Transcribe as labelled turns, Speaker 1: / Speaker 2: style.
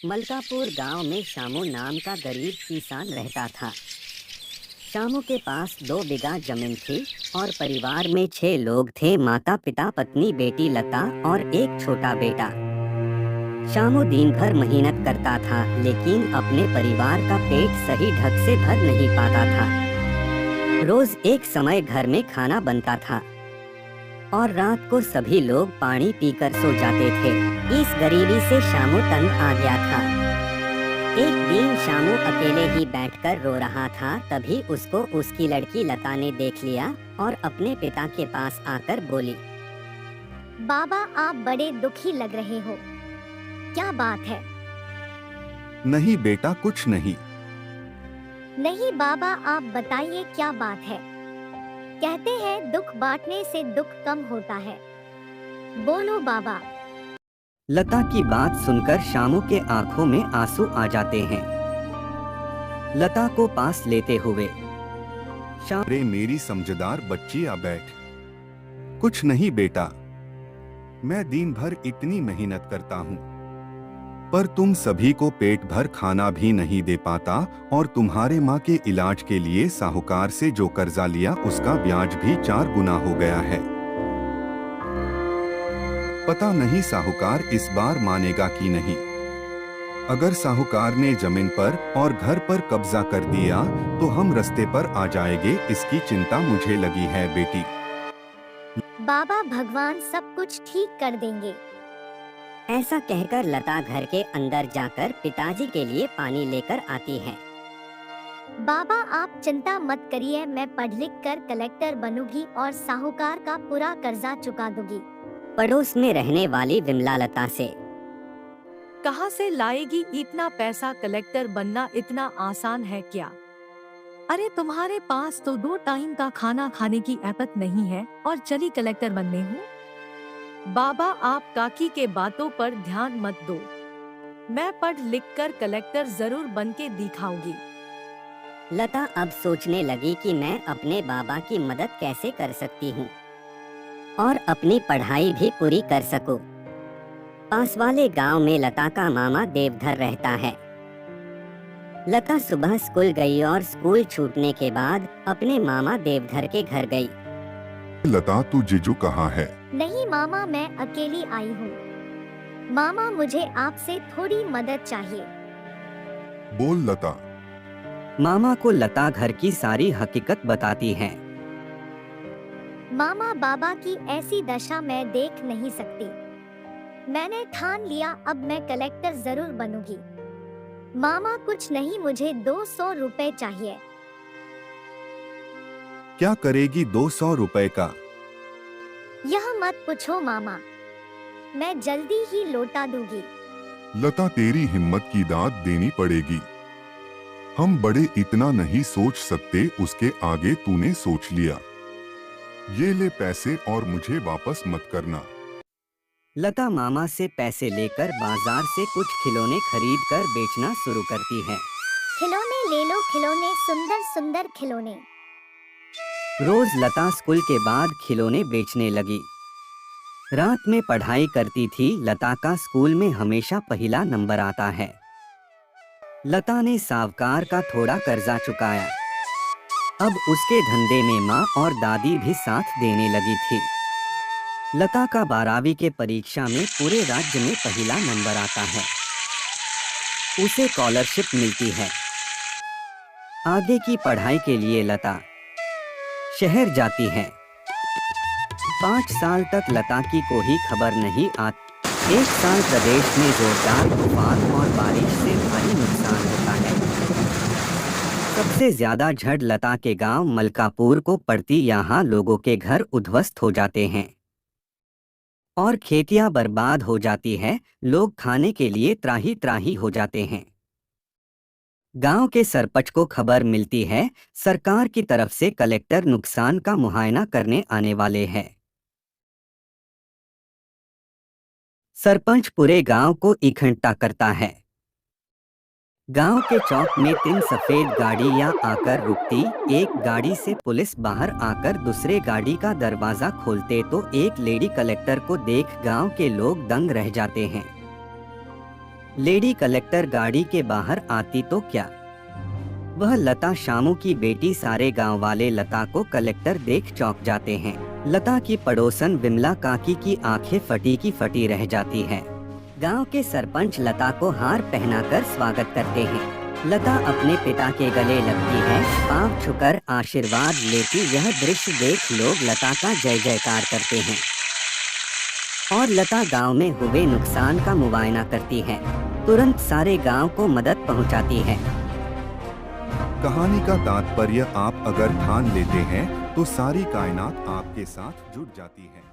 Speaker 1: मलकापुर गांव में शामू नाम का गरीब किसान रहता था। शामू के पास 2 बीघा जमीन थी और परिवार में 6 लोग थे, माता पिता पत्नी बेटी लता और एक छोटा बेटा। शामू दिन भर मेहनत करता था लेकिन अपने परिवार का पेट सही ढंग से भर नहीं पाता था। रोज एक समय घर में खाना बनता था और रात को सभी लोग पानी पीकर सो जाते थे। इस गरीबी से शामू तंग आ गया था। एक दिन शामू अकेले ही बैठकर रो रहा था, तभी उसको उसकी लड़की लता ने देख लिया और अपने पिता के पास आकर बोली,
Speaker 2: बाबा आप बड़े दुखी लग रहे हो, क्या बात है?
Speaker 3: नहीं बेटा, कुछ नहीं।
Speaker 2: नहीं बाबा आप बताइए क्या बात है। कहते हैं दुख बांटने से दुख कम होता है, बोलो बाबा।
Speaker 1: लता की बात सुनकर शामू के आंखों में आंसू आ जाते हैं। लता को पास लेते हुए
Speaker 3: अरे मेरी समझदार बच्ची, आ बैठ। कुछ नहीं बेटा, मैं दिन भर इतनी मेहनत करता हूँ पर तुम सभी को पेट भर खाना भी नहीं दे पाता और तुम्हारे माँ के इलाज के लिए साहूकार से जो कर्जा लिया उसका ब्याज भी 4 गुना हो गया है। पता नहीं साहूकार इस बार मानेगा कि नहीं। अगर साहूकार ने जमीन पर और घर पर कब्जा कर दिया तो हम रास्ते पर आ जाएंगे, इसकी चिंता मुझे लगी है बेटी।
Speaker 2: बाबा भगवान सब कुछ ठीक कर देंगे।
Speaker 1: ऐसा कहकर लता घर के अंदर जाकर पिताजी के लिए पानी लेकर आती है।
Speaker 2: बाबा आप चिंता मत करिए, मैं पढ़ लिख कर कलेक्टर बनूंगी और साहूकार का पूरा कर्जा चुका दूंगी।
Speaker 1: पड़ोस में रहने वाली विमला लता से,
Speaker 4: कहाँ से लाएगी इतना पैसा? कलेक्टर बनना इतना आसान है क्या? अरे तुम्हारे पास तो 2 टाइम का खाना खाने की आदत नहीं है और चली कलेक्टर बनने हूँ। बाबा आप काकी के बातों पर ध्यान मत दो, मैं पढ़ लिख कर कलेक्टर जरूर बन के दिखाऊंगी।
Speaker 1: लता अब सोचने लगी कि मैं अपने बाबा की मदद कैसे कर सकती हूँ और अपनी पढ़ाई भी पूरी कर सकूं। पास वाले गांव में लता का मामा देवधर रहता है। लता सुबह स्कूल गई और स्कूल छूटने के बाद अपने मामा देवधर के घर गई।
Speaker 3: लता तू जीजू कहाँ है?
Speaker 2: नहीं मामा, मैं अकेली आई हूँ। मामा मुझे आपसे थोड़ी मदद चाहिए।
Speaker 3: बोल लता।
Speaker 1: मामा को लता घर की सारी हकीकत बताती है।
Speaker 2: मामा बाबा की ऐसी दशा मैं देख नहीं सकती। मैंने ठान लिया, अब मैं कलेक्टर जरूर बनूंगी। मामा कुछ नहीं, मुझे 200 रुपए चाहिए।
Speaker 3: क्या करेगी 200 रुपए का?
Speaker 2: यह मत पूछो मामा, मैं जल्दी ही लौटा दूंगी।
Speaker 3: लता तेरी हिम्मत की दाद देनी पड़ेगी। हम बड़े इतना नहीं सोच सकते, उसके आगे तूने सोच लिया। ये ले पैसे और मुझे वापस मत करना।
Speaker 1: लता मामा से पैसे लेकर बाजार से कुछ खिलौने खरीद कर बेचना शुरू करती है।
Speaker 2: खिलौने ले लो, खिलौने, सुंदर सुंदर खिलौने।
Speaker 1: रोज लता स्कूल के बाद खिलौने बेचने लगी। रात में पढ़ाई करती थी। लता का स्कूल में हमेशा पहला नंबर आता है। लता ने साहूकार का थोड़ा कर्जा चुकाया। अब उसके धंधे में माँ और दादी भी साथ देने लगी थी। लता का 12वीं के परीक्षा में पूरे राज्य में पहला नंबर आता है। उसे स्कॉलरशिप मिलती है। आगे की पढ़ाई के लिए लता शहर जाती है। 5 साल तक लता की कोई खबर नहीं आती। एक साल प्रदेश में जोरदार तूफान और बारिश से भारी नुकसान होता है। सबसे ज्यादा झड़ लता के गांव मलकापुर को पड़ती। यहाँ लोगों के घर उद्ध्वस्त हो जाते हैं और खेतियां बर्बाद हो जाती है। लोग खाने के लिए त्राही त्राही हो जाते हैं। गांव के सरपंच को खबर मिलती है, सरकार की तरफ से कलेक्टर नुकसान का मुआयना करने आने वाले हैं। सरपंच पूरे गांव को इकट्ठा करता है। गांव के चौक में 3 सफेद गाड़ियां आकर रुकती। एक गाड़ी से पुलिस बाहर आकर दूसरे गाड़ी का दरवाजा खोलते तो एक लेडी कलेक्टर को देख गांव के लोग दंग रह जाते हैं। लेडी कलेक्टर गाड़ी के बाहर आती तो क्या, वह लता शामू की बेटी। सारे गांव वाले लता को कलेक्टर देख चौंक जाते हैं। लता की पड़ोसन विमला काकी की आंखें फटी की फटी रह जाती है। गांव के सरपंच लता को हार पहनाकर स्वागत करते हैं। लता अपने पिता के गले लगती है, पांव छूकर आशीर्वाद लेती। यह दृश्य देख लोग लता का जय जयकार करते हैं और लता गांव में हुए नुकसान का मुआयना करती है। तुरंत सारे गांव को मदद पहुंचाती है।
Speaker 3: कहानी का तात्पर्य, आप अगर ठान लेते हैं तो सारी कायनात आपके साथ जुट जाती है।